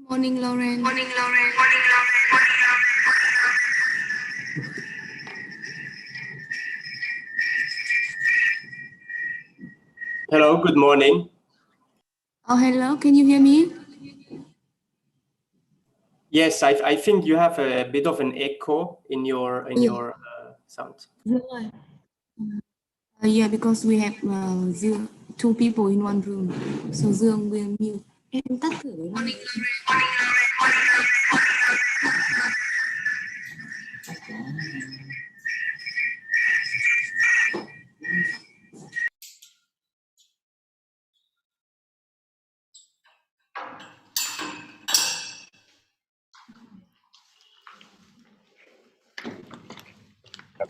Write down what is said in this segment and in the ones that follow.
Morning, Laurent. Morning, Laurent. Hello, good morning. Oh, hello. Can you hear me? Yes, I think you have a bit of an echo in your sound. Yeah, because we have two people in one room. So Dương will mute. Em tắt thử với Morning,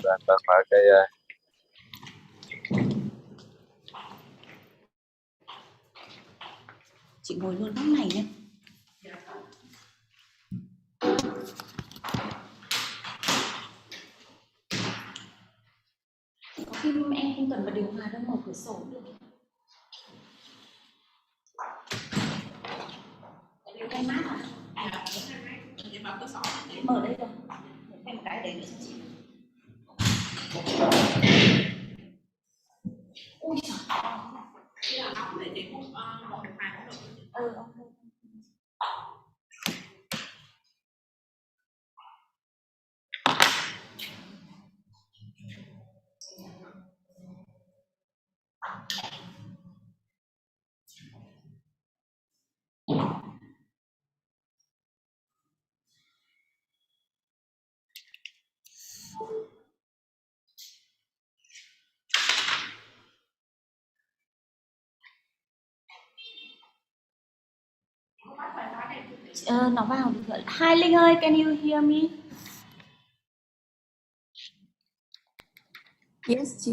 Bạn mở cái chị ngồi luôn góc này nhé. Có khi em không cần bật điều hòa đâu, mở cửa sổ được. Tại vì em mát à? Em mở cửa sổ. Mở đây rồi. Thêm một cái đấy nữa cho chị. Ui trời. Đây là nóng để chị không một điều hòa cũng được. Ok. Nó vào được rồi. Hi Linh ơi, can you hear me? Yes, chị.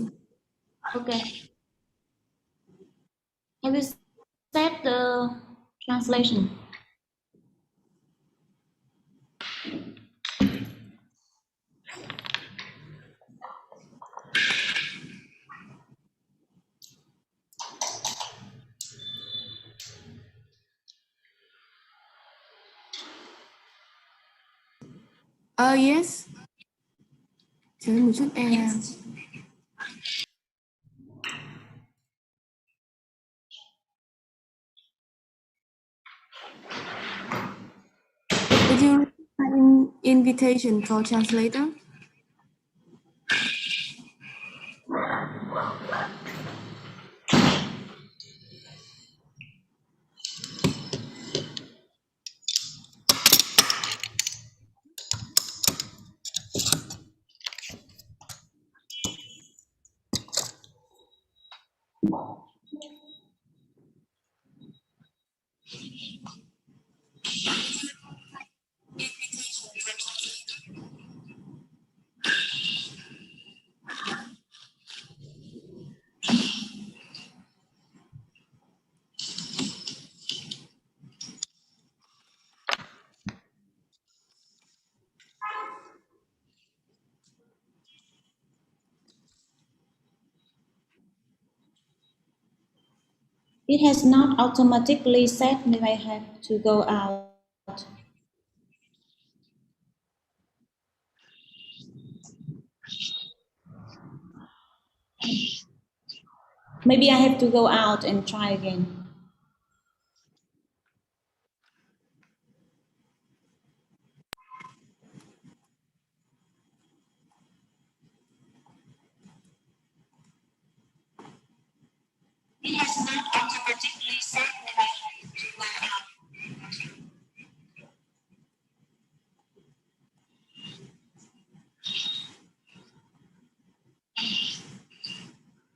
Okay. Have you set the translation? Yes. Chờ một chút em. Did you sign invitation for translator? It has not automatically set, and I have to go out. Maybe I have to go out and try again. It has not automatically set, and I have to go out.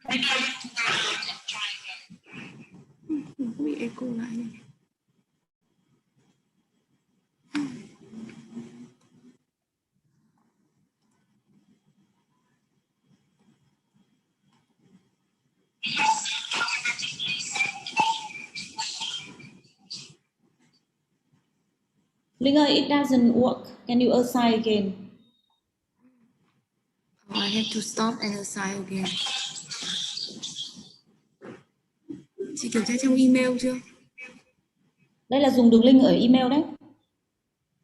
Maybe I have to go out and try again. Bị echo lại này. Linh ơi, it doesn't work. Can you assign again? Oh, I have to stop and assign again. Chị kiểm tra trong email chưa? Đây là dùng đường link ở email đấy.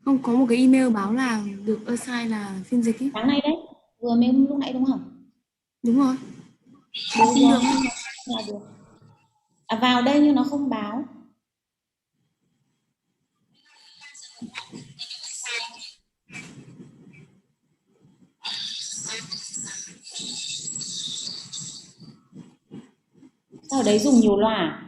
Không, có một cái email báo là được assign là phiên dịch ấy. Sáng nay đấy, vừa mới lúc nãy đúng không? Đúng rồi. Được Xin rồi, được. là được. À, vào đây nhưng nó không báo. Sao ở đấy dùng nhiều loa à?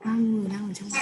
Bao nhiêu người đang ở trong đó?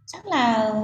Chắc là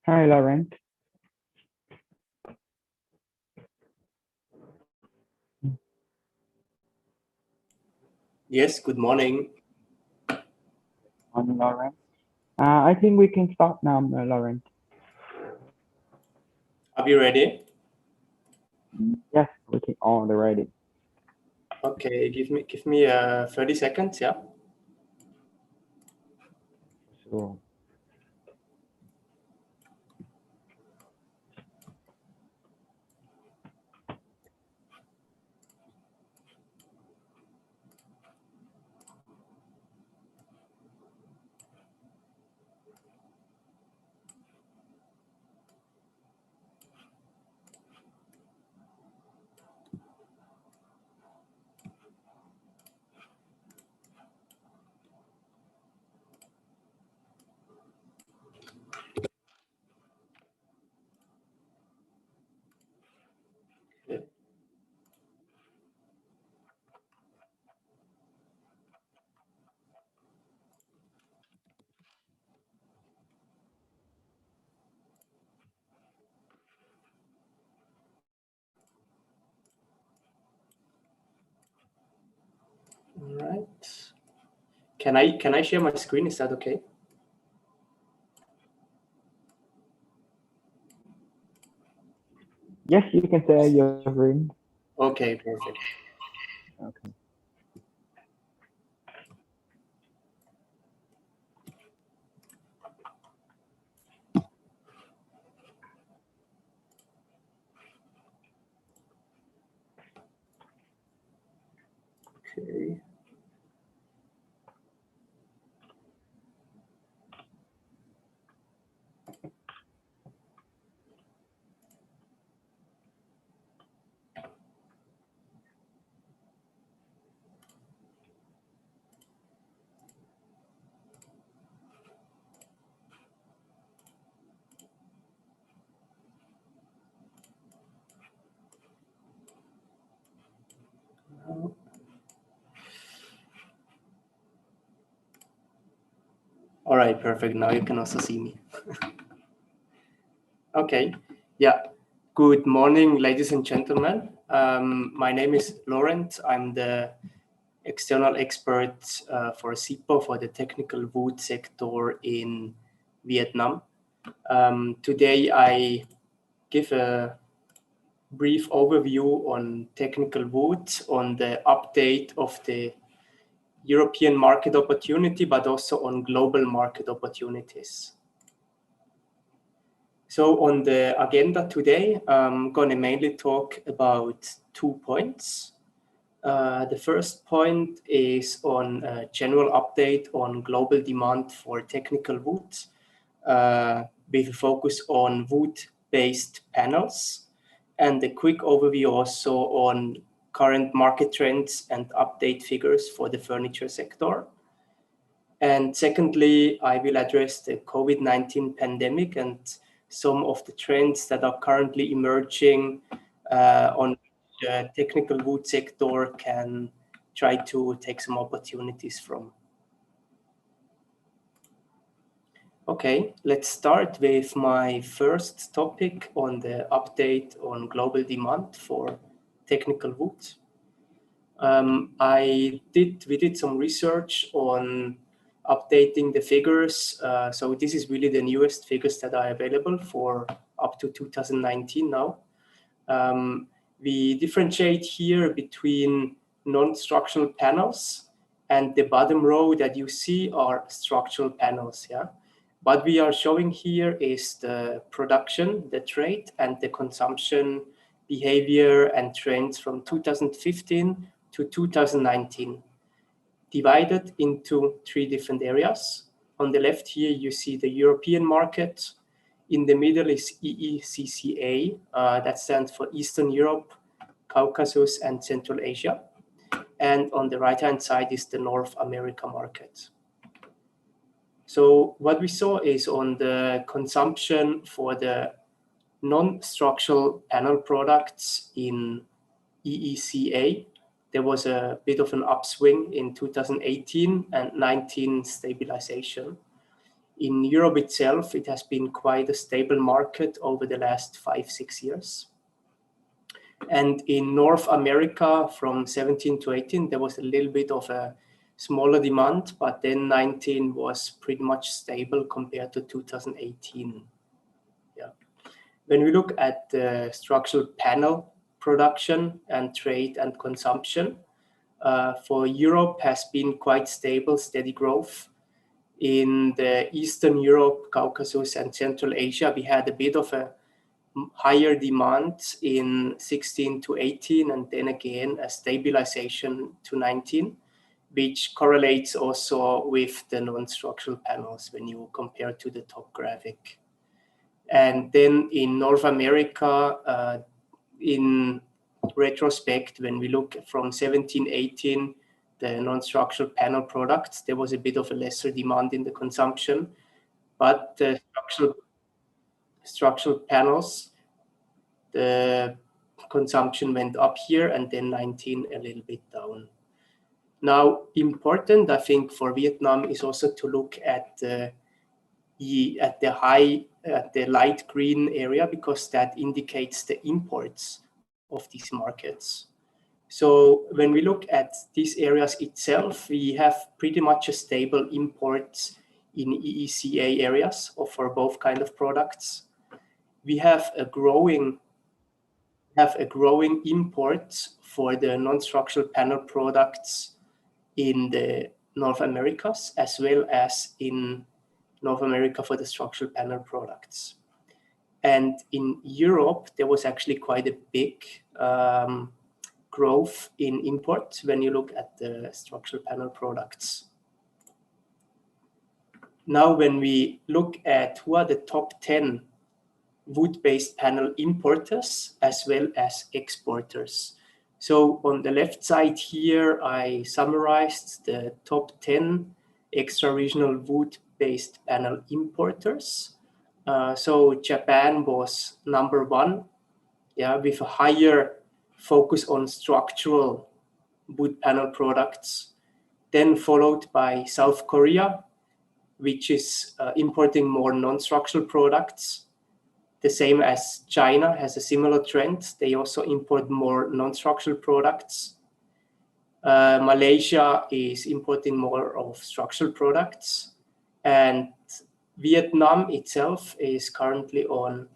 Hi, Laurent. Yes, good morning. Morning, Laurent. I think we can start now, Laurent. Are we ready? Yes, we can all ready. Okay, give me 30 seconds, yeah. Sure. All right. Can I share my screen? Is that okay? Yes, you can say your ring. Okay, perfect. Okay. Okay. All right, perfect. Now you can also see me. Okay. Yeah. Good morning, ladies and gentlemen. My name is Laurent. I'm the external expert for SIPO for the technical wood sector in Vietnam. Today I give a brief overview on technical wood, on the update of the European market opportunity, but also on global market opportunities. So on the agenda today, I'm going to mainly talk about 2 points. The first point is on a general update on global demand for technical wood, with a focus on wood-based panels, and a quick overview also on current market trends and update figures for the furniture sector. And secondly, I will address the COVID-19 pandemic and some of the trends that are currently emerging on the technical wood sector can try to take some opportunities from. Okay, let's start with my first topic on the update on global demand for technical wood. We did some research on updating the figures. So this is really the newest figures that are available for up to 2019 now. We differentiate here between non-structural panels, and the bottom row that you see are structural panels. Yeah. What we are showing here is the production, the trade, and the consumption behavior and trends from 2015 to 2019, divided into 3 different areas. On the left here, you see the European market. In the middle is EECCA, that stands for Eastern Europe, Caucasus, and Central Asia. And on the right-hand side is the North America market. So what we saw is on the consumption for the non-structural panel products in EECA, there was a bit of an upswing in 2018 and 19 stabilization. In Europe itself, it has been quite a stable market over the last 5-6 years. And in North America, from 17 to 18, there was a little bit of a smaller demand, but then 19 was pretty much stable compared to 2018. Yeah. When we look at the structural panel production and trade and consumption, for Europe has been quite stable, steady growth. In the Eastern Europe, Caucasus, and Central Asia, we had a bit of a higher demand in 16 to 18, and then again a stabilization to 19, which correlates also with the non-structural panels when you compare to the top graphic. And then in North America, in retrospect, when we look from 17, 18, the non-structural panel products, there was a bit of a lesser demand in the consumption, but the structural panels, the consumption went up here, and then 19 a little bit down. Now, important, I think, for Vietnam is also to look at the light green area, because that indicates the imports of these markets. So when we look at these areas itself, we have pretty much a stable imports in EECA areas or for both kind of products. We have a growing import for the non-structural panel products in the North Americas, as well as in North America for the structural panel products. And in Europe, there was actually quite a big growth in imports when you look at the structural panel products. Now, when we look at who are the top 10 wood-based panel importers as well as exporters. So on the left side here, I summarized the top 10 extra-regional wood-based panel importers. So Japan was number 1, yeah, with a higher focus on structural wood panel products, then followed by South Korea, which is importing more non-structural products. The same as China has a similar trend. They also import more non-structural products. Malaysia is importing more of structural products. And Vietnam itself is currently on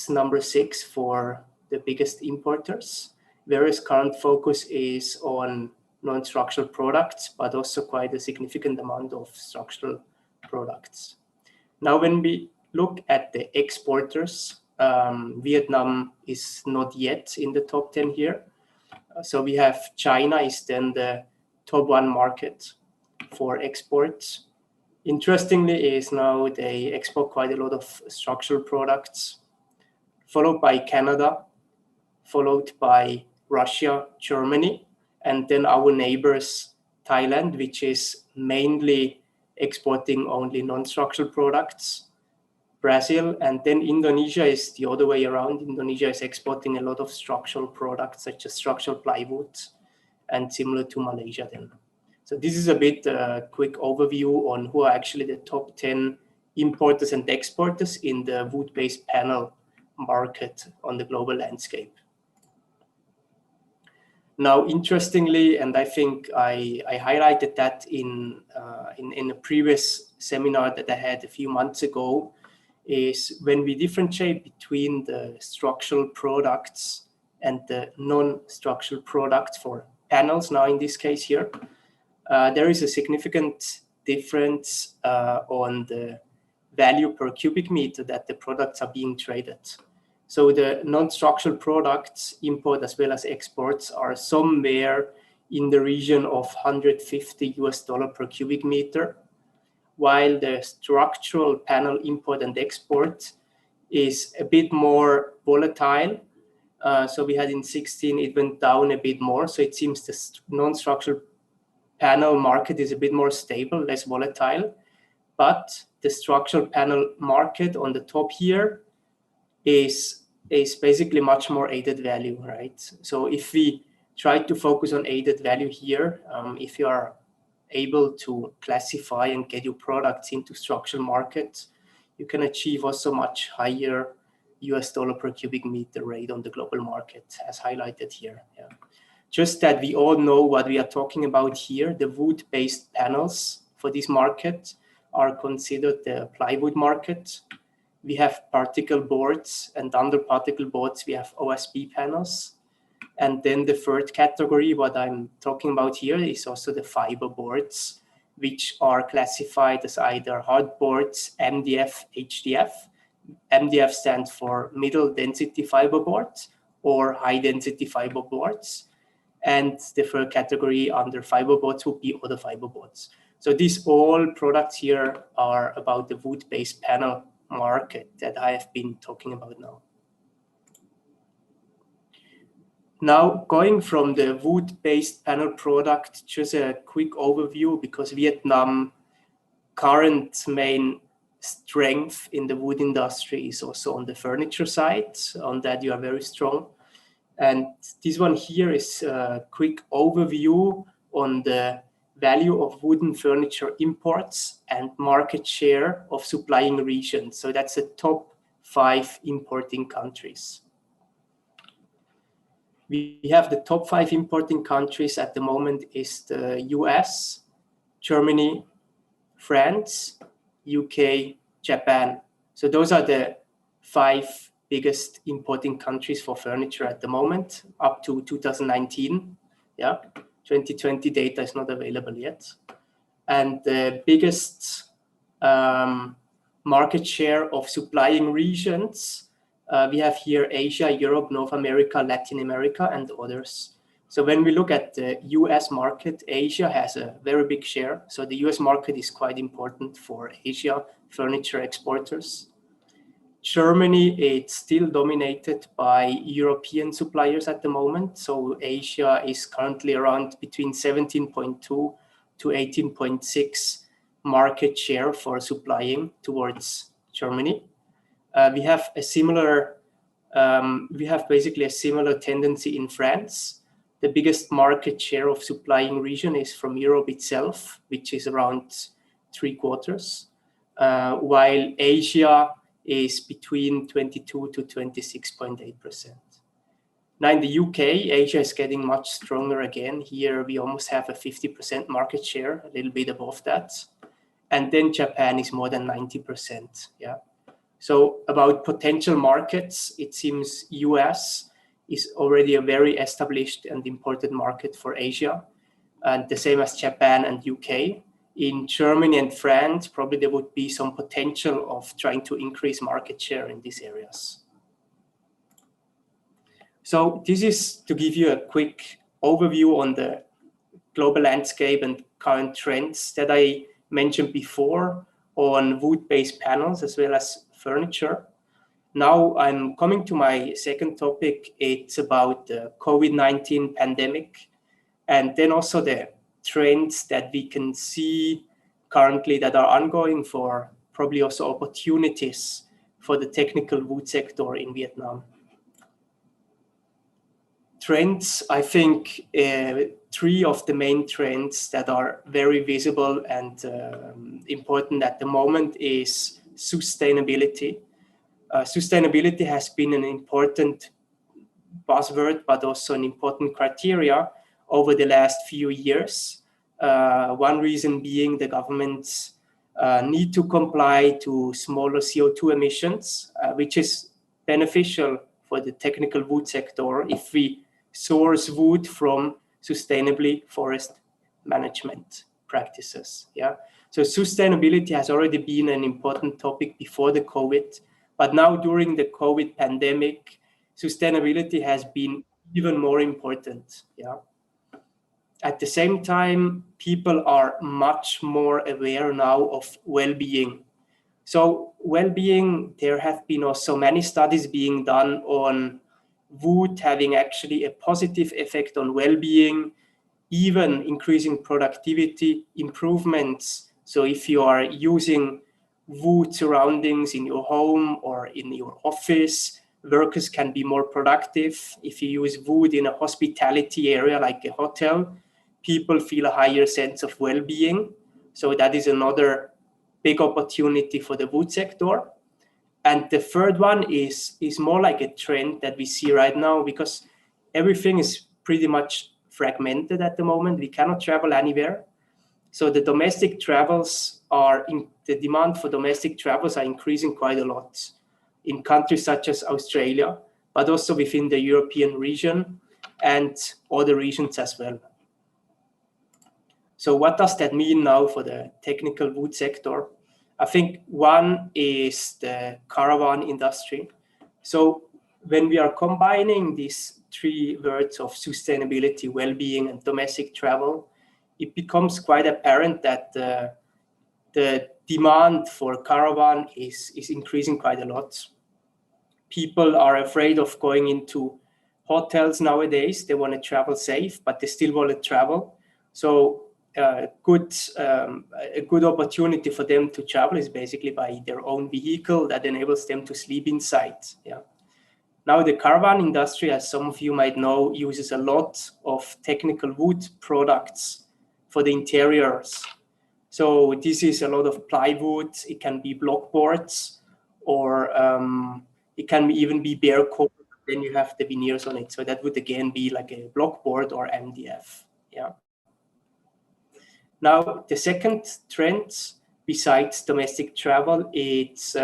number 6 for the biggest importers, whereas current focus is on non-structural products, but also quite a significant amount of structural products. Now, when we look at the exporters, Vietnam is not yet in the top 10 here. So we have China is then the top 1 market for exports. Interestingly is now they export quite a lot of structural products, followed by Canada, followed by Russia, Germany, and then our neighbors, Thailand, which is mainly exporting only non-structural products, Brazil, and then Indonesia is the other way around. Indonesia is exporting a lot of structural products, such as structural plywood, and similar to Malaysia then. So this is a bit quick overview on who are actually the top 10 importers and exporters in the wood-based panel market on the global landscape. Now, interestingly, and I think I highlighted that in a previous seminar that I had a few months ago, is when we differentiate between the structural products and the non-structural products for panels, now in this case here, there is a significant difference on the value per cubic meter that the products are being traded. So the non-structural products, import as well as exports, are somewhere in the region of $150 per cubic meter, while the structural panel import and export is a bit more volatile. So we had in 16, it went down a bit more. So it seems the non-structural panel market is a bit more stable, less volatile. But the structural panel market on the top here is basically much more added value, right? So if we try to focus on added value here, if you are able to classify and get your products into structural markets, you can achieve also much higher US dollar per cubic meter rate on the global market, as highlighted here. Yeah. Just that we all know what we are talking about here. The wood-based panels for this market are considered the plywood market. We have particle boards, and under particle boards, we have OSB panels. And then the third category, what I'm talking about here, is also the fiber boards, which are classified as either hard boards, MDF, HDF. MDF stands for middle density fiber boards or high density fiber boards. And the third category under fiber boards would be other fiber boards. So these all products here are about the wood-based panel market that I have been talking about now. Now, going from the wood-based panel product, just a quick overview, because Vietnam current main strength in the wood industry is also on the furniture side. On that, you are very strong. And this one here is a quick overview on the value of wooden furniture imports and market share of supplying regions. So that's the top 5 importing countries. We have the top 5 importing countries at the moment is the US, Germany, France, UK, Japan. So those are the 5 biggest importing countries for furniture at the moment, up to 2019. Yeah, 2020 data is not available yet. And the biggest market share of supplying regions, we have here Asia, Europe, North America, Latin America, and others. So when we look at the US market, Asia has a very big share. So the US market is quite important for Asia furniture exporters. Germany, it's still dominated by European suppliers at the moment. So Asia is currently around between 17.2 to 18.6 market share for supplying towards Germany. We have basically a similar tendency in France. The biggest market share of supplying region is from Europe itself, which is around 3/4, while Asia is between 22 to 26.8%. Now in the UK, Asia is getting much stronger again. Here we almost have a 50% market share, a little bit above that. And then Japan is more than 90%. Yeah. So about potential markets, it seems US is already a very established and important market for Asia, and the same as Japan and UK. In Germany and France, probably there would be some potential of trying to increase market share in these areas. So this is to give you a quick overview on the global landscape and current trends that I mentioned before on wood-based panels as well as furniture. Now I'm coming to my second topic. It's about the COVID-19 pandemic, and then also the trends that we can see currently that are ongoing for probably also opportunities for the technical wood sector in Vietnam. Trends, I think 3 of the main trends that are very visible and important at the moment is sustainability. Sustainability has been an important buzzword, but also an important criteria over the last few years. One reason being the governments need to comply to smaller CO2 emissions, which is beneficial for the technical wood sector if we source wood from sustainably forest management practices. Yeah. So sustainability has already been an important topic before the COVID, but now during the COVID pandemic, sustainability has been even more important. Yeah. At the same time, people are much more aware now of well-being. So well-being, there have been also many studies being done on wood having actually a positive effect on well-being, even increasing productivity improvements. So if you are using wood surroundings in your home or in your office, workers can be more productive. If you use wood in a hospitality area like a hotel, people feel a higher sense of well-being. So that is another big opportunity for the wood sector. And the third one is more like a trend that we see right now, because everything is pretty much fragmented at the moment. We cannot travel anywhere. So the domestic travels the demand for domestic travels are increasing quite a lot in countries such as Australia, but also within the European region and other regions as well. So what does that mean now for the technical wood sector? I think one is the caravan industry. So when we are combining these three words of sustainability, well-being, and domestic travel, it becomes quite apparent that the demand for caravan is increasing quite a lot. People are afraid of going into hotels nowadays. They want to travel safe, but they still want to travel. So a good opportunity for them to travel is basically by their own vehicle that enables them to sleep inside. Yeah. Now the caravan industry, as some of you might know, uses a lot of technical wood products for the interiors. So this is a lot of plywood. It can be block boards, or it can even be bare core. Then you have the veneers on it. So that would again be like a block board or MDF. Yeah. Now, the second trend, besides domestic travel, it's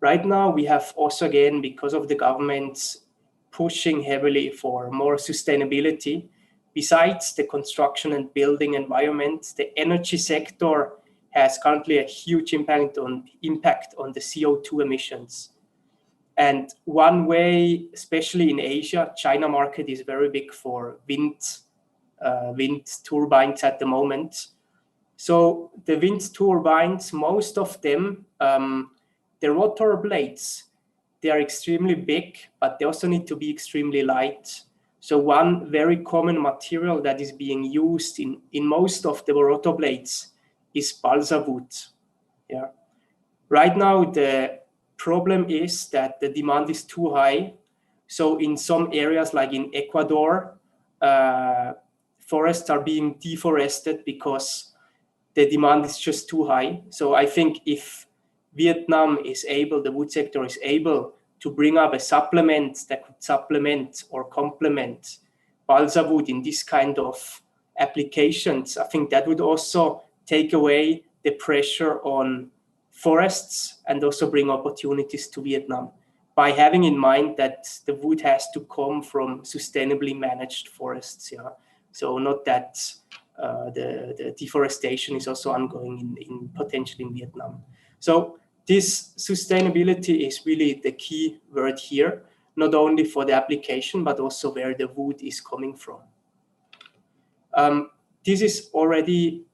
right now we have also, again, because of the government pushing heavily for more sustainability, besides the construction and building environment, the energy sector has currently a huge impact on the CO2 emissions. And one way, especially in Asia, China market is very big for wind turbines at the moment. So the wind turbines, most of them, the rotor blades, they are extremely big, but they also need to be extremely light. So one very common material that is being used in most of the rotor blades is balsa wood. Yeah. Right now, the problem is that the demand is too high. So in some areas, like in Ecuador, forests are being deforested because the demand is just too high. So I think if Vietnam is able, the wood sector is able to bring up a supplement that could supplement or complement balsa wood in this kind of applications, I think that would also take away the pressure on forests and also bring opportunities to Vietnam, by having in mind that the wood has to come from sustainably managed forests. Yeah, so not that the deforestation is also ongoing in potentially in Vietnam. So this sustainability is really the key word here, not only for the application, but also where the wood is coming from. This is already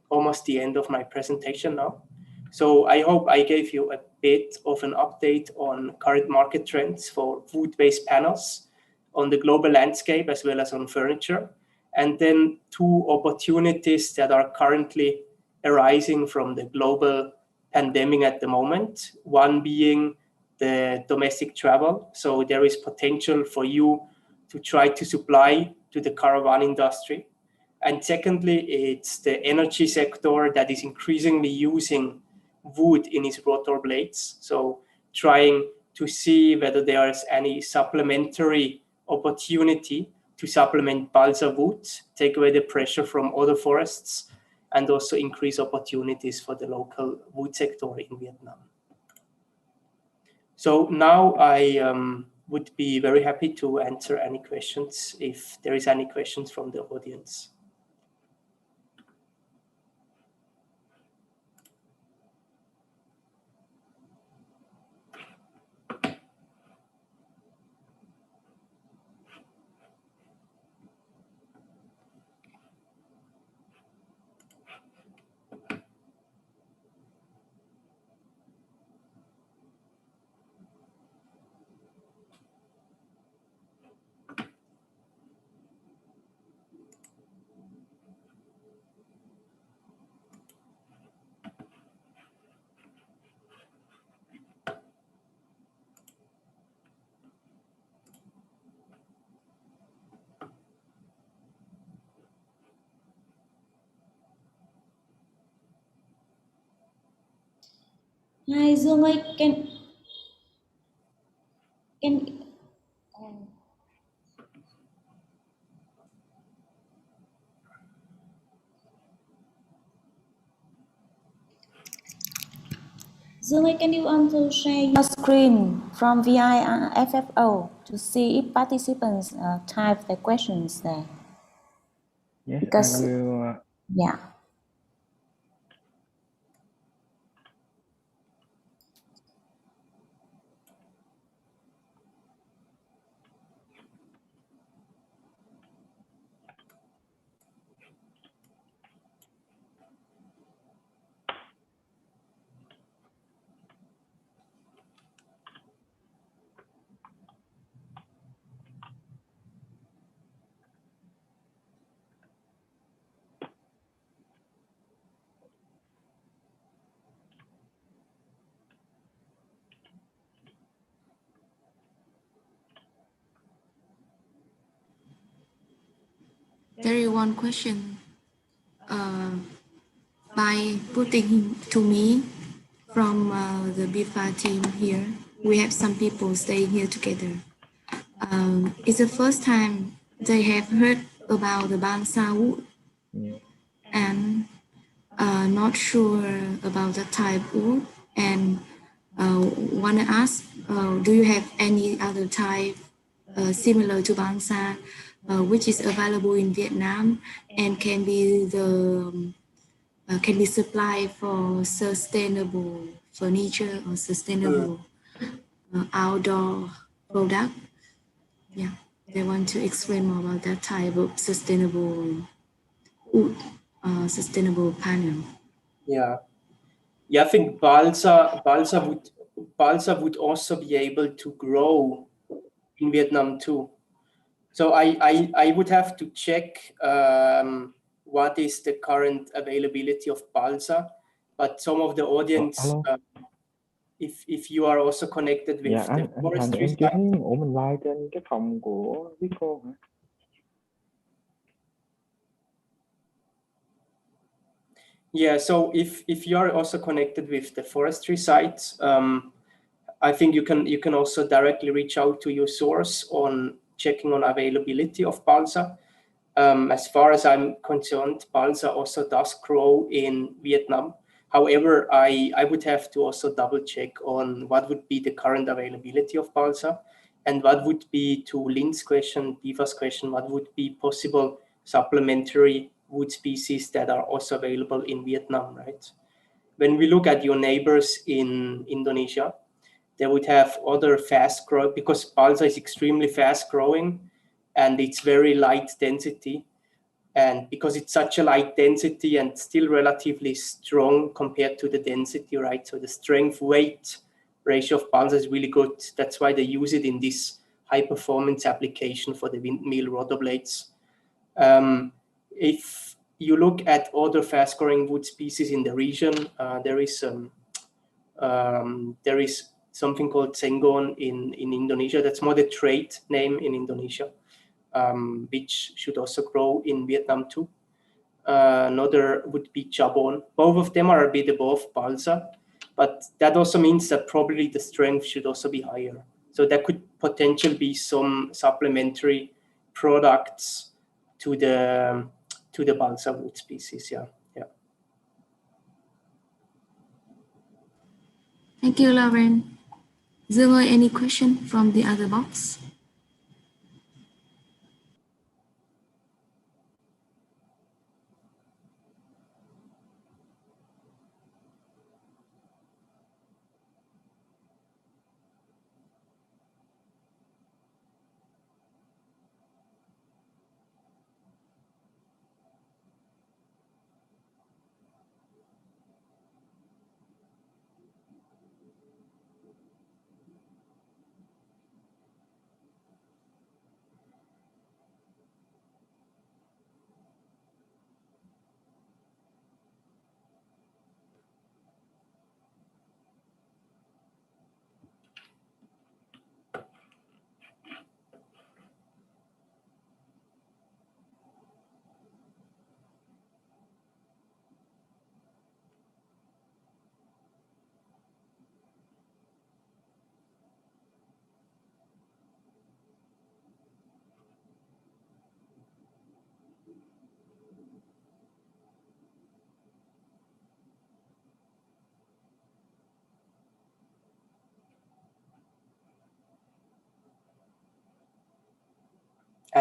almost the end of my presentation now. So I hope I gave you a bit of an update on current market trends for wood-based panels on the global landscape as well as on furniture. And then two opportunities that are currently arising from the global pandemic at the moment. One being the domestic travel. So there is potential for you to try to supply to the caravan industry. And secondly, it's the energy sector that is increasingly using wood in its rotor blades. So trying to see whether there is any supplementary opportunity to supplement balsa wood, take away the pressure from other forests, and also increase opportunities for the local wood sector in Vietnam. So now I would be very happy to answer any questions if there is any questions from the audience. Hai Dương ơi, can Dương ơi, can you also share your screen from VIFFO to see if participants type the questions there? Yes, Because I will. yeah. There is one question by putting to me from the BIFA team here. We have some people staying here together. It's the first time they have heard about the balsa wood and not sure about the type wood and want to ask, do you have any other type similar to balsa which is available in Vietnam and can be supplied for sustainable furniture or sustainable outdoor product? Yeah, they want to explain more about that type of sustainable wood, sustainable panel. Yeah, I think balsa would also be able to grow in Vietnam too. So I would have to check what is the current availability of balsa. But some of the audience, Alo. if you are also connected with Dạ, the anh Thành forestry em chưa side. thấy ổ mình like trên cái phòng của VIFFO hả? Yeah, so if you are also connected with the forestry sites, I think you can also directly reach out to your source on checking on availability of balsa. As far as I'm concerned, balsa also does grow in Vietnam. However, I would have to also double check on what would be the current availability of balsa and what would be, to Lynn's question, Biva's question, what would be possible supplementary wood species that are also available in Vietnam, right? When we look at your neighbors in Indonesia, they would have other fast growth, because balsa is extremely fast growing and it's very light density. And because it's such a light density and still relatively strong compared to the density, right? So the strength weight ratio of balsa is really good. That's why they use it in this high performance application for the windmill rotor blades. If you look at other fast growing wood species in the region, there is something called Senggon in Indonesia. That's more the trade name in Indonesia, which should also grow in Vietnam too. Another would be Chabon. Both of them are a bit above balsa, but that also means that probably the strength should also be higher. So there could potentially be some supplementary products to the balsa wood species. Yeah. Thank you, Lauren. Dương ơi, any question from the other box?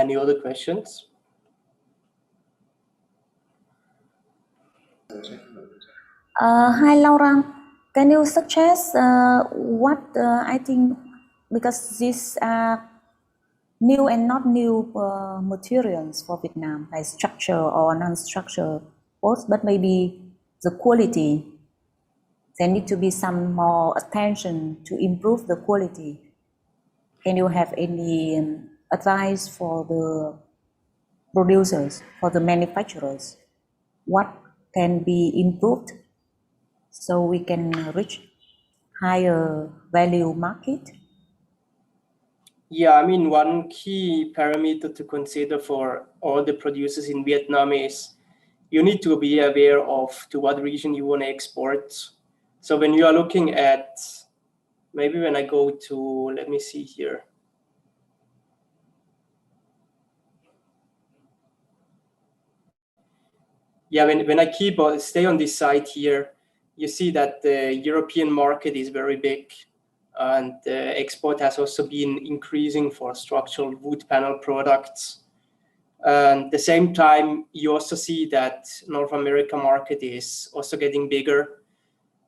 Any other questions? Hi, Laurent. Can you suggest what I think, because these are new and not new materials for Vietnam, like structure or non-structure both, but maybe the quality. There need to be some more attention to improve the quality. Can you have any advice for the producers, for the manufacturers? What can be improved so we can reach higher value market? Yeah, I mean, one key parameter to consider for all the producers in Vietnam is you need to be aware of to what region you want to export. So when you are looking at, maybe when I go to, let me see here. Yeah, when I stay on this side here, you see that the European market is very big, and the export has also been increasing for structural wood panel products. And at the same time, you also see that North America market is also getting bigger.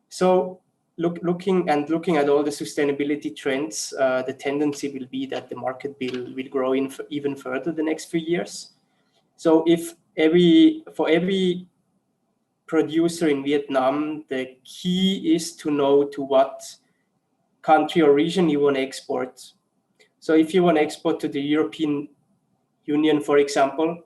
So looking at all the sustainability trends, the tendency will be that the market will grow even further the next few years. So for every producer in Vietnam, the key is to know to what country or region you want to export. So if you want to export to the European Union, for example,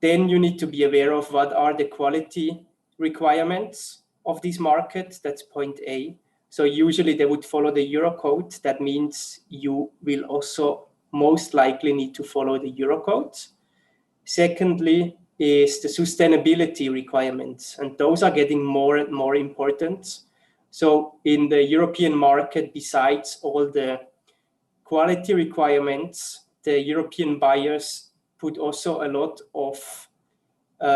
then you need to be aware of what are the quality requirements of these markets. That's point A. So usually they would follow the Eurocode. That means you will also most likely need to follow the Eurocode. Secondly is the sustainability requirements, and those are getting more and more important. So in the European market, besides all the quality requirements, the European buyers put also a lot of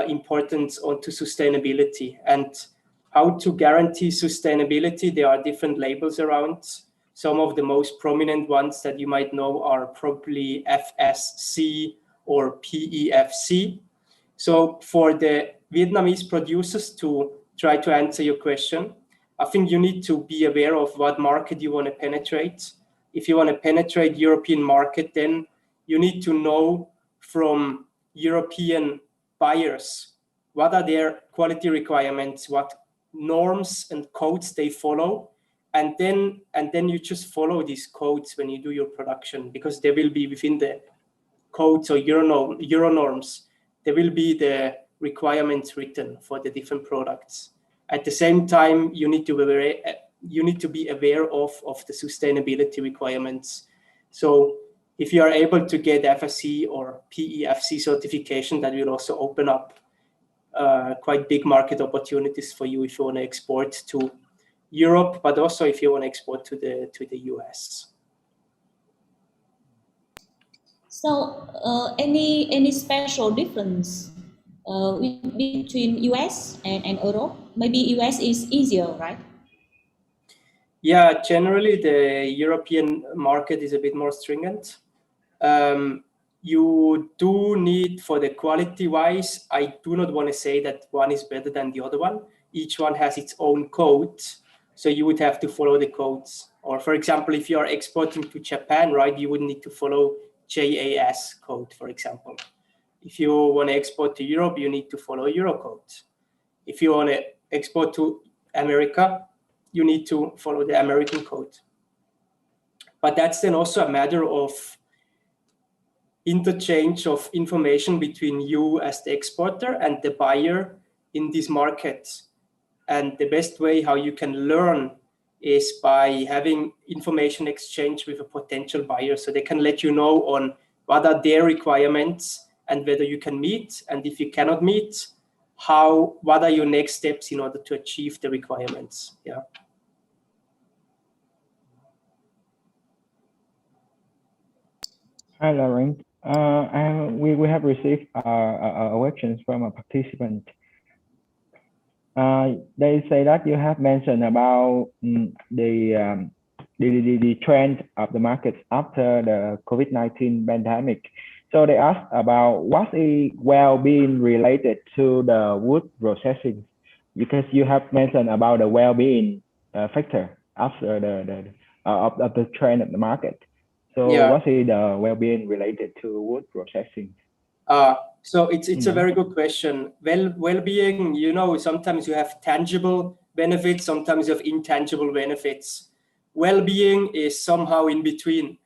importance onto sustainability. And how to guarantee sustainability, there are different labels around. Some of the most prominent ones that you might know are probably FSC or PEFC. So for the Vietnamese producers, to try to answer your question, I think you need to be aware of what market you want to penetrate. If you want to penetrate European market, then you need to know from European buyers what are their quality requirements, what norms and codes they follow, and then you just follow these codes when you do your production, because they will be within the codes or Euro norms. There will be the requirements written for the different products. At the same time, you need to be aware of the sustainability requirements. So if you are able to get FSC or PEFC certification, that will also open up quite big market opportunities for you if you want to export to Europe, but also if you want to export to the US. So any special difference between US and Europe? Maybe US is easier, right? Yeah, generally the European market is a bit more stringent. You do need, for the quality wise, I do not want to say that one is better than the other one. Each one has its own code. So you would have to follow the codes. Or for example, if you are exporting to Japan, right, you would need to follow JAS code, for example. If you want to export to Europe, you need to follow Eurocode. If you want to export to America, you need to follow the American code. But that's then also a matter of interchange of information between you as the exporter and the buyer in this market. And the best way how you can learn is by having information exchange with a potential buyer, so they can let you know on what are their requirements and whether you can meet, and if you cannot meet, what are your next steps in order to achieve the requirements. Yeah. Hi, Laurent. We have received questions from a participant. They say that you have mentioned about the trend of the markets after the COVID-19 pandemic. So they asked about what is well-being related to the wood processing, because you have mentioned about the well-being factor after of the trend of the market. So Yeah. what is the well-being related to wood processing? So it's a very good question. Well-being, you know, sometimes you have tangible benefits, sometimes you have intangible benefits. Well-being is somehow in between,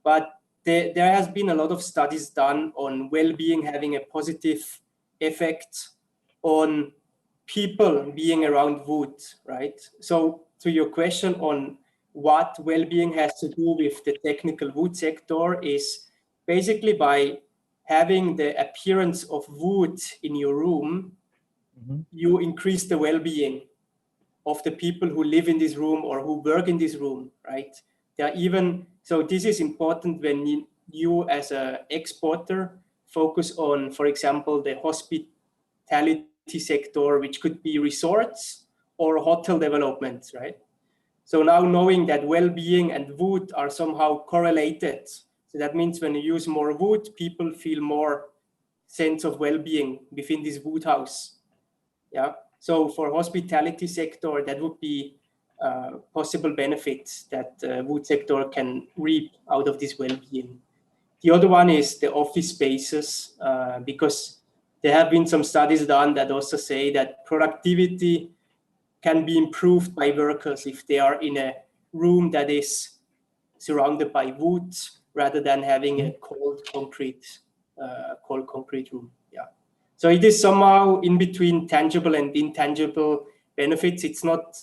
but there has been a lot of studies done on well-being having a positive effect on people being around wood, right? So to your question on what well-being has to do with the technical wood sector is basically by having the appearance of wood in your room, you increase the well-being of the people who live in this room or who work in this room, right? There are even, so this is important when you as an exporter focus on, for example, the hospitality sector, which could be resorts or hotel development, right? So now knowing that well-being and wood are somehow correlated, so that means when you use more wood, people feel more sense of well-being within this wood house. Yeah. So for hospitality sector, that would be possible benefits that wood sector can reap out of this well-being. The other one is the office spaces, because there have been some studies done that also say that productivity can be improved by workers if they are in a room that is surrounded by wood rather than having a cold concrete room. Yeah. So it is somehow in between tangible and intangible benefits. It's not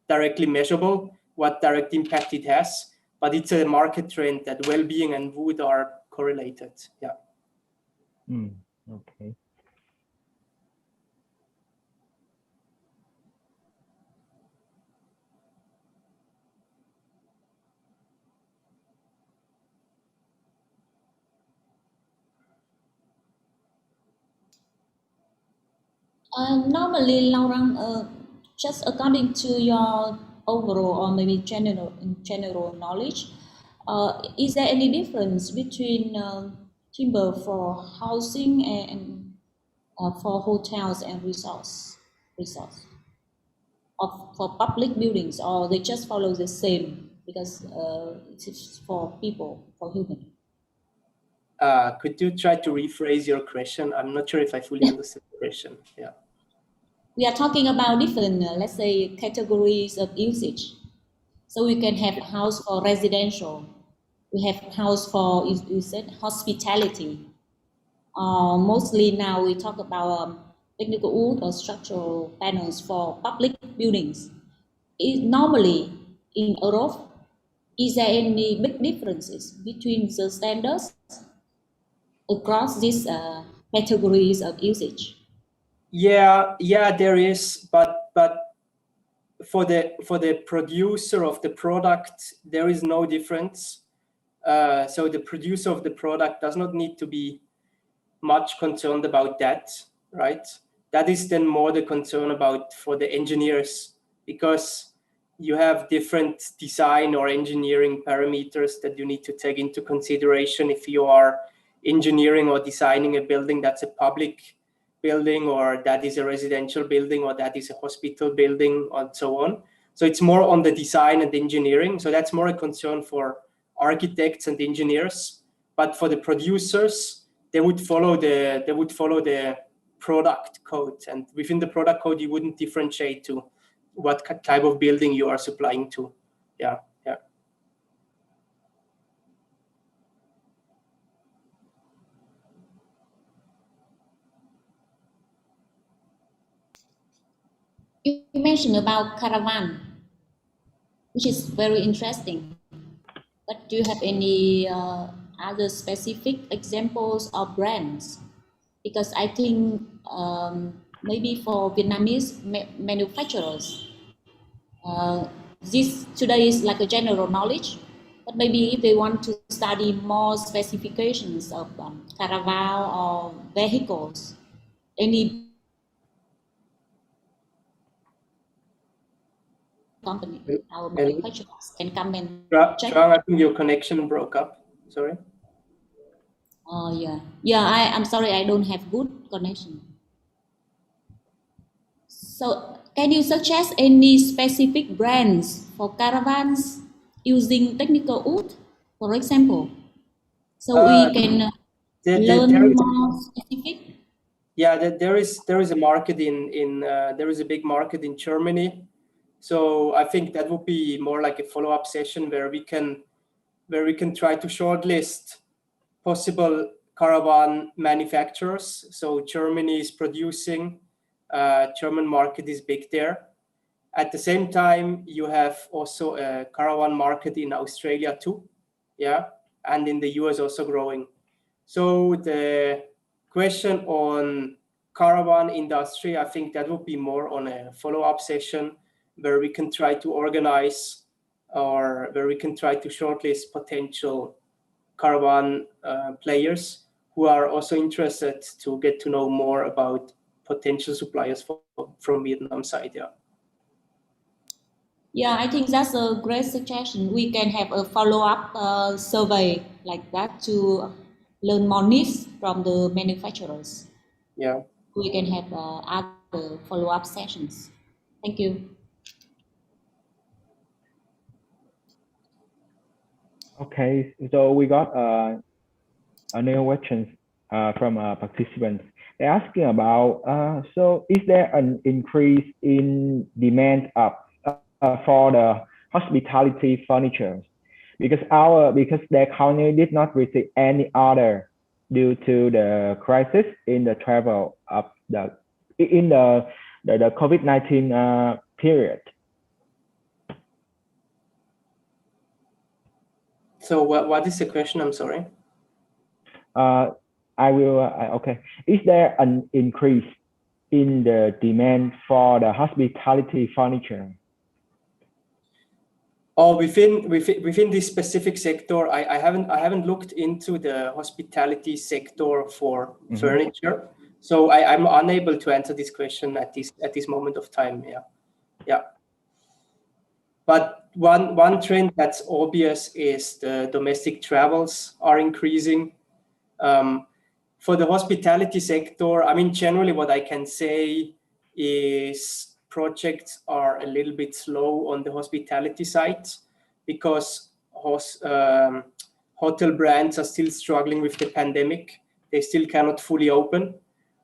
directly measurable what direct impact it has, but it's a market trend that well-being and wood are correlated. Yeah. Okay. Normally, Laurent, just according to your overall or maybe general knowledge, is there any difference between timber for housing and for hotels and resorts, or for public buildings, or they just follow the same because it's for people, for human? Could you try to rephrase your question? I'm not sure if I fully understand the question. Yeah. We are talking about different, let's say, categories of usage. So we can have a house for residential. We have a house for, you said, hospitality. Mostly now we talk about technical wood or structural panels for public buildings. Normally in Europe, is there any big differences between the standards across these categories of usage? Yeah, there is, but for the producer of the product, there is no difference. So the producer of the product does not need to be much concerned about that, right? That is then more the concern about for the engineers, because you have different design or engineering parameters that you need to take into consideration if you are engineering or designing a building that's a public building, or that is a residential building, or that is a hospital building, and so on. So it's more on the design and engineering. So that's more a concern for architects and engineers. But for the producers, they would follow the product code, and within the product code, you wouldn't differentiate to what type of building you are supplying to. Yeah. You mentioned about caravan, which is very interesting. But do you have any other specific examples of brands? Because I think maybe for Vietnamese manufacturers, this today is like a general knowledge. But maybe if they want to study more specifications of caravan or vehicles, any company, our manufacturers can come and check. Trang, I think your connection broke up. Sorry. Oh yeah. I'm sorry, I don't have good connection. So can you suggest any specific brands for caravans using technical wood, for example, so we can There learn is, more specific? yeah, there is a market there is a big market in Germany. So I think that would be more like a follow-up session where we can try to shortlist possible caravan manufacturers. So Germany is producing, German market is big there. At the same time, you have also a caravan market in Australia too, yeah, and in the US also growing. So the question on caravan industry, I think that would be more on a follow-up session where we can try to organize or where we can try to shortlist potential caravan players who are also interested to get to know more about potential suppliers from Vietnam side. Yeah. Yeah, I think that's a great suggestion. We can have a follow-up survey like that to learn more needs from the manufacturers. Yeah. We can have other follow-up sessions. Thank you. Okay, so we got a new question from participants. They're asking about so is there an increase in demand for the hospitality furniture because their company did not receive any order due to the crisis in the travel of the COVID-19 period. So what is the question? I'm sorry. I will. Okay. Is there an increase in the demand for the hospitality furniture? Oh, within this specific sector, I haven't looked into the hospitality sector for furniture, so I'm unable to answer this question at this moment of time. Yeah. But one trend that's obvious is the domestic travels are increasing. For the hospitality sector, I mean, generally what I can say is projects are a little bit slow on the hospitality side because hotel brands are still struggling with the pandemic. They still cannot fully open.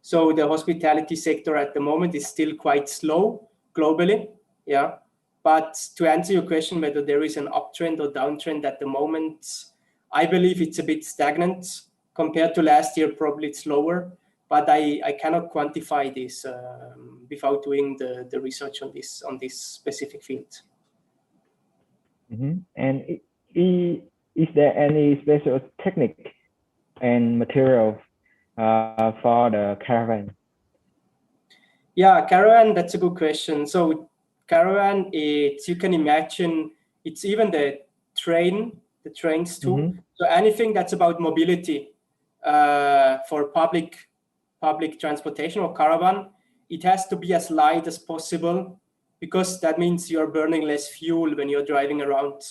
So the hospitality sector at the moment is still quite slow globally. Yeah. But to answer your question, whether there is an uptrend or downtrend at the moment, I believe it's a bit stagnant. Compared to last year, probably it's lower, but I cannot quantify this without doing the research on this specific field. And is there any special technique and material for the caravan? Yeah, caravan, that's a good question. So caravan, you can imagine, it's even the trains too. So anything that's about mobility for public transportation or caravan, it has to be as light as possible because that means you're burning less fuel when you're driving around.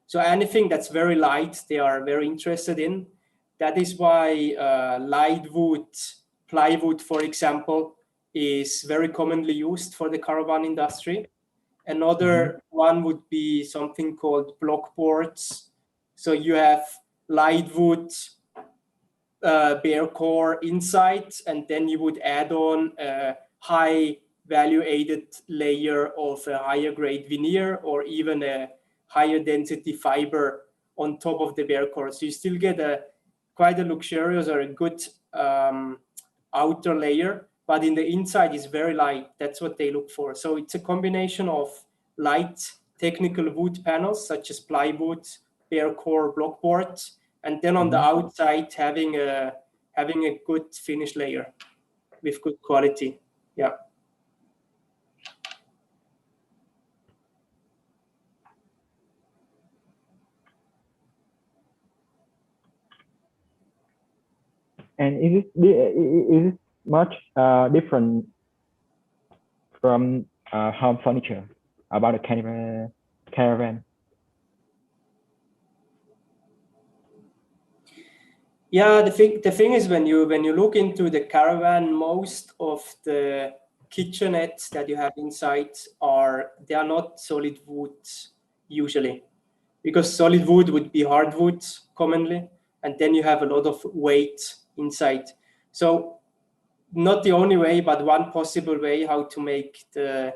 So anything that's very light, they are very interested in. That is why light wood, plywood, for example, is very commonly used for the caravan industry. Another one would be something called block boards. So you have light wood, bare core inside, and then you would add on a high value added layer of a higher grade veneer or even a higher density fiber on top of the bare core. So you still get quite a luxurious or a good outer layer, but in the inside is very light. That's what they look for. So it's a combination of light technical wood panels such as plywood, bare core block boards, and then on the outside having a good finish layer with good quality. Yeah. And is it much different from home furniture about a caravan? Yeah, the thing is when you look into the caravan, most of the kitchenettes that you have inside they are not solid wood usually, because solid wood would be hardwood commonly, and then you have a lot of weight inside. So not the only way, but one possible way how to make the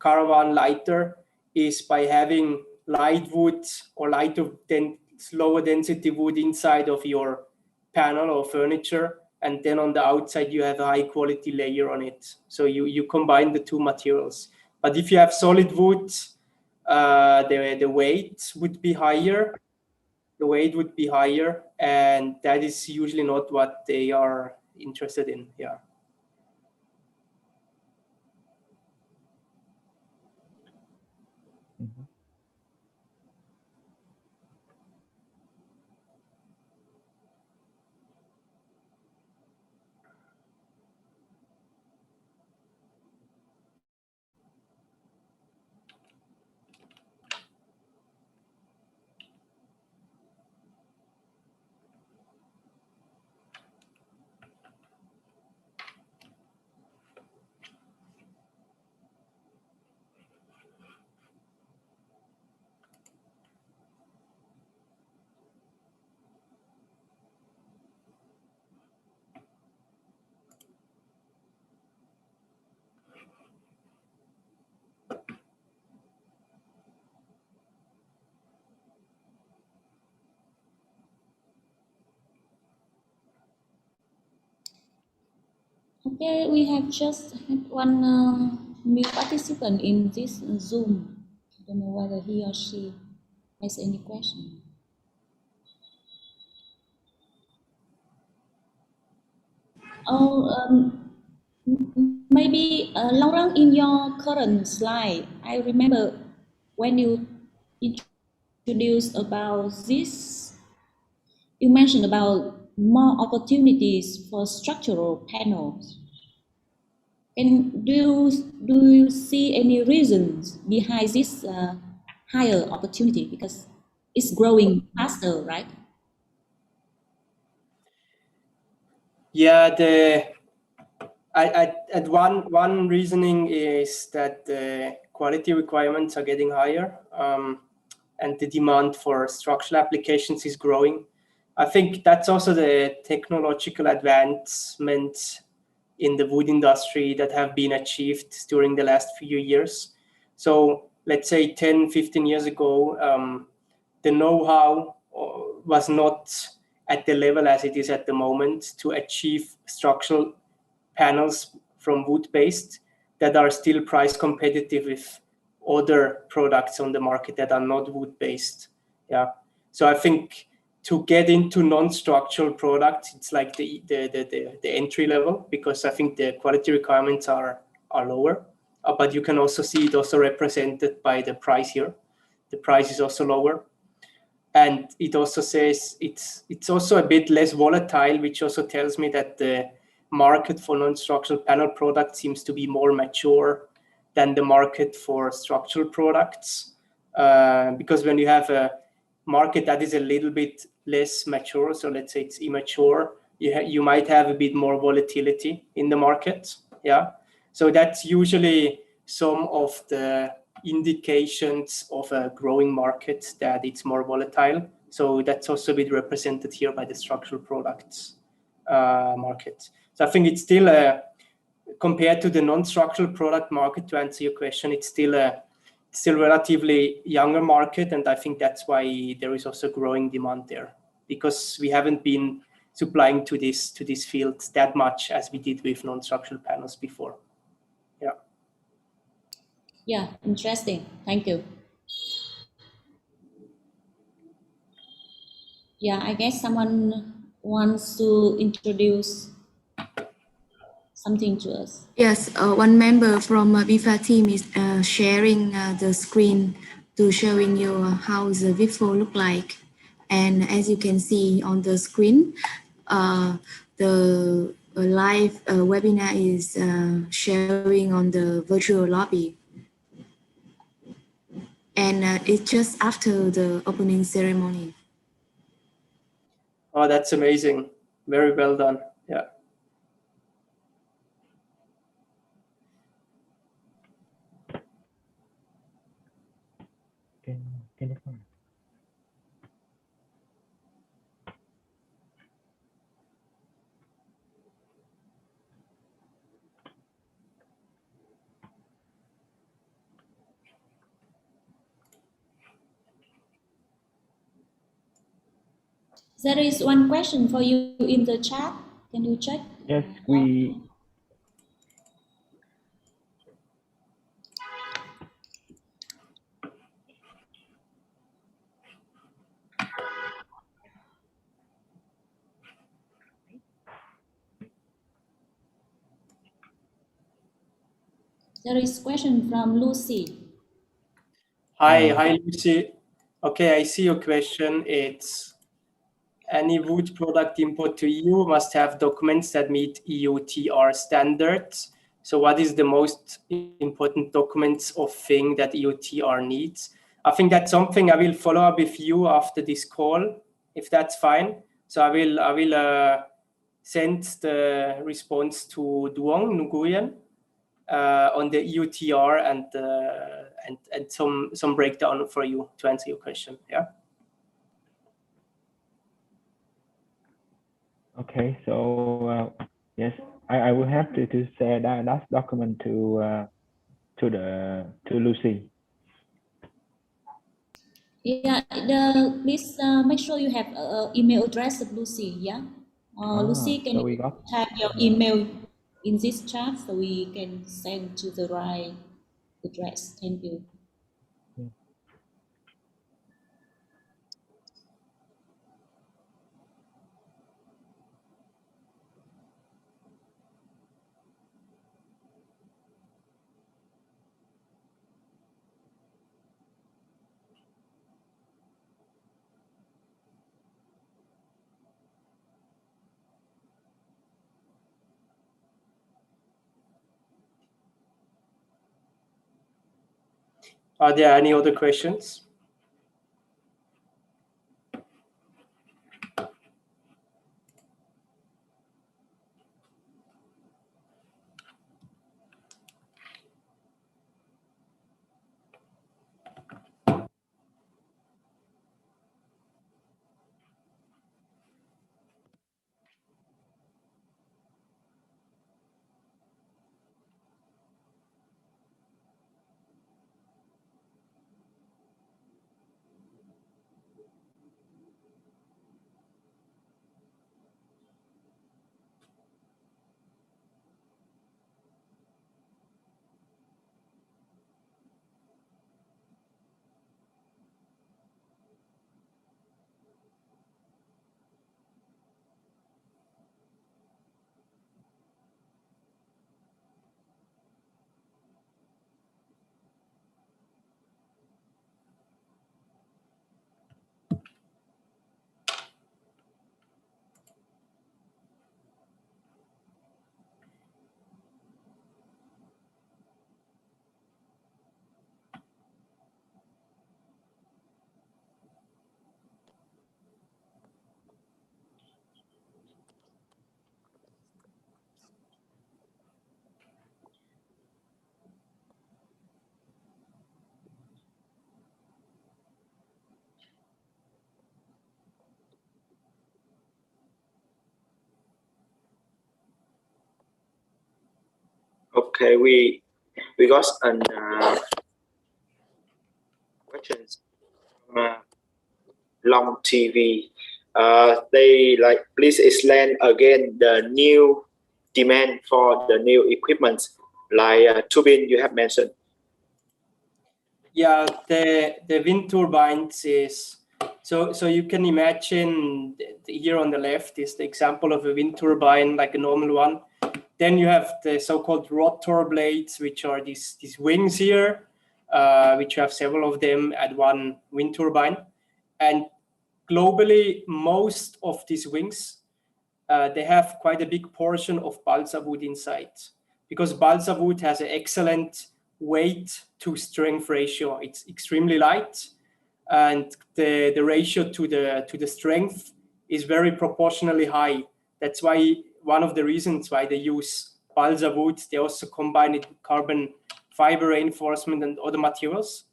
caravan lighter is by having light wood or lower density wood inside of your panel or furniture, and then on the outside you have a high quality layer on it. So you combine the two materials. But if you have solid wood, the weight would be higher. The weight would be higher, and that is usually not what they are interested in. Yeah. Okay, we have just had one new participant in this Zoom. I don't know whether he or she has any question. Oh, maybe Laurent, in your current slide, I remember when you introduced about this, you mentioned about more opportunities for structural panels. And do you see any reasons behind this higher opportunity? Because it's growing faster, right? Yeah, one reasoning is that the quality requirements are getting higher, and the demand for structural applications is growing. I think that's also the technological advancements in the wood industry that have been achieved during the last few years. So let's say 10, 15 years ago, the know-how was not at the level as it is at the moment to achieve structural panels from wood-based that are still price competitive with other products on the market that are not wood-based. Yeah. So I think to get into non-structural products, it's like the entry level, because I think the quality requirements are lower. But you can also see it also represented by the price here. The price is also lower. And it also says it's also a bit less volatile, which also tells me that the market for non-structural panel products seems to be more mature than the market for structural products. Because when you have a market that is a little bit less mature, so let's say it's immature, you might have a bit more volatility in the market. Yeah. So that's usually some of the indications of a growing market, that it's more volatile. So that's also a bit represented here by the structural products market. So I think it's still compared to the non-structural product market, to answer your question, it's still relatively younger market, and I think that's why there is also growing demand there, because we haven't been supplying to this field that much as we did with non-structural panels before. Yeah. Yeah, interesting. Thank you. Yeah, I guess someone wants to introduce something to us. Yes, one member from VIFFO team is sharing the screen to showing you how the VIFFO look like. And as you can see on the screen, the live webinar is showing on the virtual lobby. And it's just after the opening ceremony. Oh, that's amazing. Very well done. Yeah. Can you find? There is one question for you in the chat. Can you check? Yes, we. There is question from Lucy. Hi, Lucy. Okay, I see your question. It's any wood product import to EU must have documents that meet EUTR standards. So what is the most important documents of thing that EUTR needs? I think that's something I will follow up with you after this call, if that's fine. So I will send the response to Duong Nguyen on the EUTR and some breakdown for you to answer your question. Yeah. Okay, so yes, I will have to share that document to Lucy. Yeah, please make sure you have email address of Lucy. Yeah, Lucy, can so you we got type your email in this chat so we can send to the right address? Thank you. Are there any other questions? Okay, we got an questions from Long TV. They like please explain again the new demand for the new equipment like turbine you have mentioned. Yeah, the wind turbines is so you can imagine here on the left is the example of a wind turbine, like a normal one. Then you have the so-called rotor blades, which are these wings here, which you have several of them at one wind turbine. And globally, most of these wings, they have quite a big portion of balsa wood inside, because balsa wood has an excellent weight to strength ratio. It's extremely light, and the ratio to the strength is very proportionally high that's why one of the reasons why they use balsa wood. They also combine it with carbon fiber reinforcement and other materials.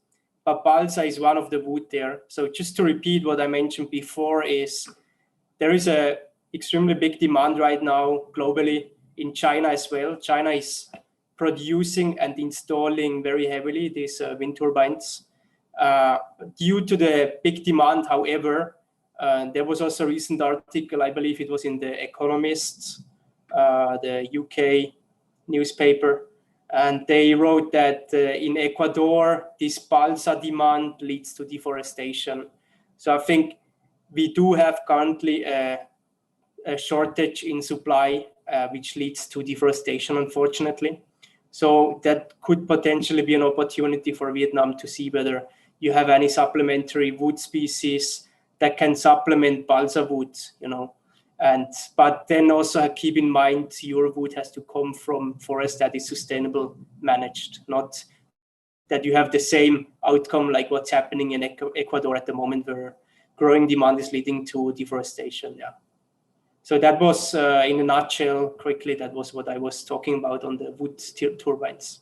But balsa is one of the wood there. So just to repeat what I mentioned before is there is a extremely big demand right now globally, in China as well. China is producing and installing very heavily these wind turbines. Due to the big demand, however, there was also a recent article, I believe it was in The Economist, the UK newspaper, and they wrote that in Ecuador, this balsa demand leads to deforestation. So I think we do have currently a shortage in supply, which leads to deforestation, unfortunately. So that could potentially be an opportunity for Vietnam to see whether you have any supplementary wood species that can supplement balsa wood, you know. But then also keep in mind your wood has to come from forest that is sustainable managed, not that you have the same outcome like what's happening in Ecuador at the moment, where growing demand is leading to deforestation. Yeah. So that was, in a nutshell, quickly, that was what I was talking about on the wood turbines.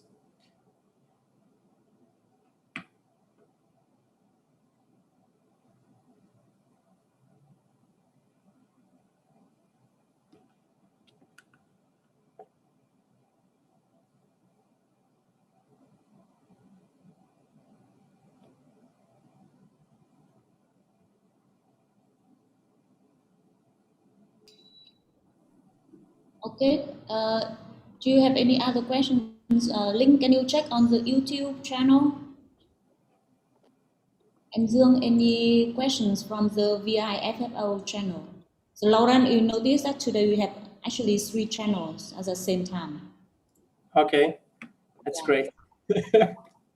Okay. Do you have any other questions? Link, can you check on the YouTube channel? And Dương, any questions from the VIFFO channel? So Laurent, you notice that today we have actually 3 channels at the same time. Okay, that's great.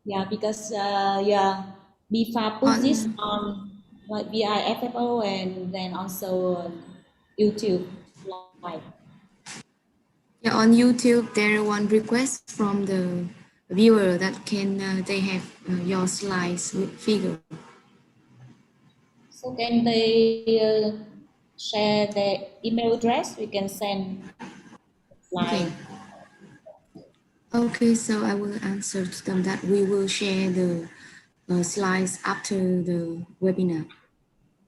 Yeah, because BIFA put this on like VIFFO and then also YouTube live. Yeah, on YouTube, there one request from the viewer that can they have your slides with figure. So can they share their email address? We can send Okay. slide. Okay, so I will answer to them that we will share the slides after the webinar.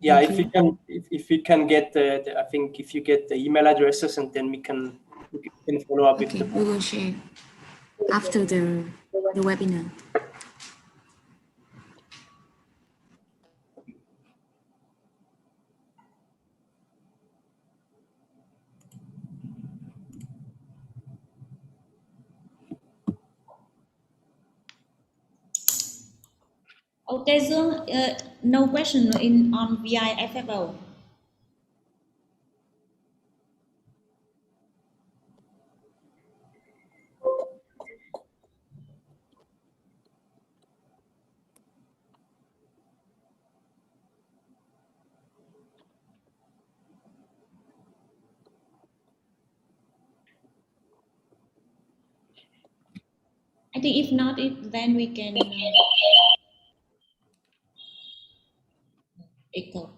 Yeah, Thank if we can get I think if you get the email addresses, and then we can follow up with Okay, them. we will share after the webinar. Okay, so no question on VIFFO. I think if not, then we can echo.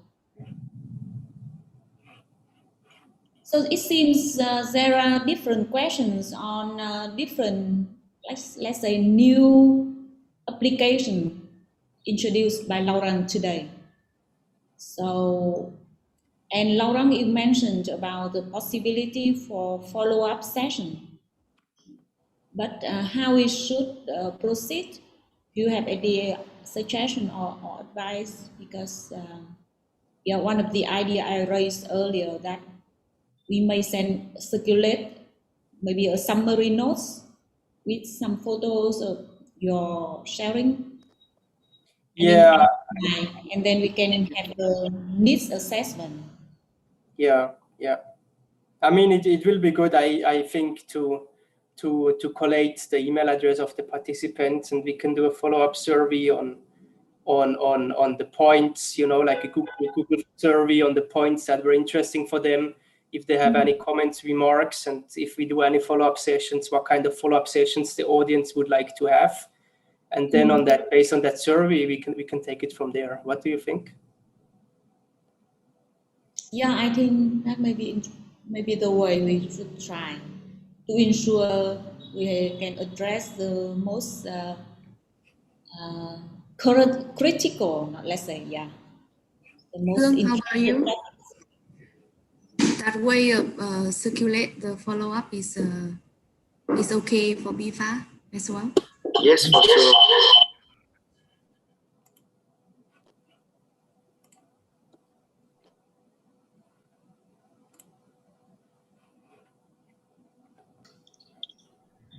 So it seems there are different questions on different, let's say, new application introduced by Laurent today. So, and Laurent, you mentioned about the possibility for follow-up session. But how we should proceed? Do you have any suggestion or advice? Because one of the idea I raised earlier that we may circulate maybe a summary notes with some photos of your sharing. Yeah. And then we can have a needs assessment. Yeah. I mean, it will be good, I think, to collate the email address of the participants, and we can do a follow-up survey on the points, you know, like a Google survey on the points that were interesting for them. If they have any comments, remarks, and if we do any follow-up sessions, what kind of follow-up sessions the audience would like to have. And then on that, based on that survey, we can take it from there. What do you think? Yeah, I think that may be maybe the way we should try to ensure we can address the most current critical, let's say, yeah, the most Hương, how about interesting you? That way of circulate the follow-up is okay for BIFA as well? Yes, for sure.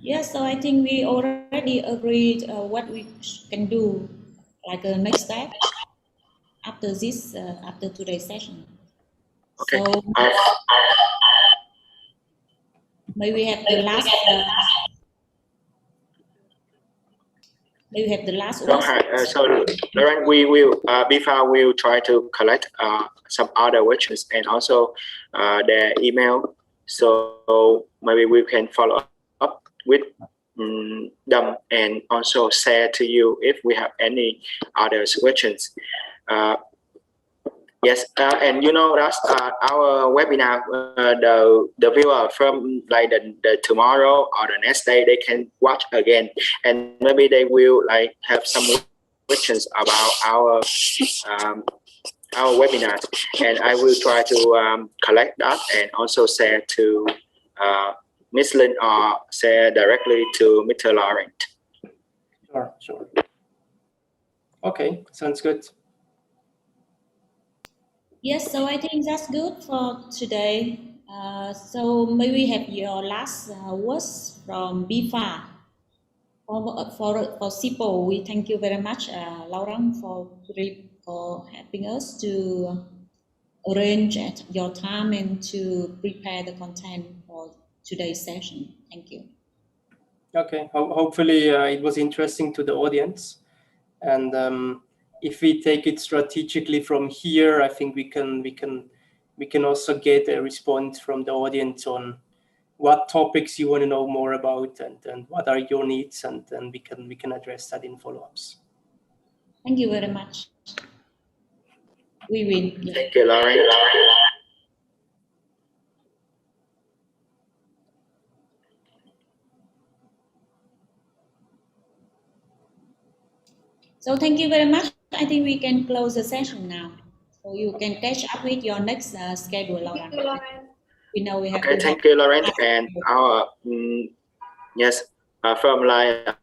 Yes, so I think we already agreed what we can do, like a next step after this, after today's session. Okay. So maybe we have the last. Maybe we have the last one. So Laurent, we will BIFA will try to collect some other questions and also their email. So maybe we can follow up with them and also share to you if we have any other questions. Yes, and you know that our webinar, the viewer from like the tomorrow or the next day, they can watch again, and maybe they will like have some questions about our webinar, and I will try to collect that and also share to Miss Lin or share directly to Mr. Laurent. Sure. Okay, sounds good. Yes, so I think that's good for today. So maybe we have your last words from BIFA. For SIPO, we thank you very much, Laurent, for helping us to arrange at your time and to prepare the content for today's session. Thank you. Okay, hopefully it was interesting to the audience, and if we take it strategically from here, I think we can also get a response from the audience on what topics you want to know more about and what are your needs, and then we can address that in follow-ups. Thank you very much. We will. Yeah. Thank you, Laurent. So thank you very much. I think we can close the session now. So you can catch up with your next schedule, Laurent. We know we have. Okay, thank you, Laurent, and our yes, from like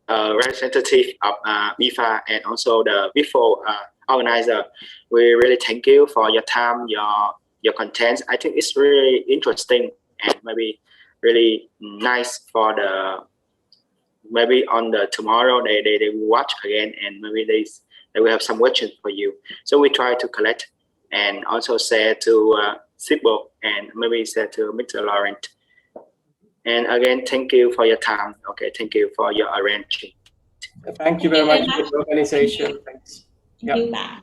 representative of BIFA and also the VIFFO organizer. We really thank you for your time, your content. I think it's really interesting and maybe really nice for the maybe on the tomorrow they will watch again and maybe they will have some questions for you. So we try to collect and also share to SIPO and maybe share to Mr. Laurent. And again, thank you for your time. Okay, thank you for your arrangement. Thank you very much for the organization. Thanks. Thank you. Bye.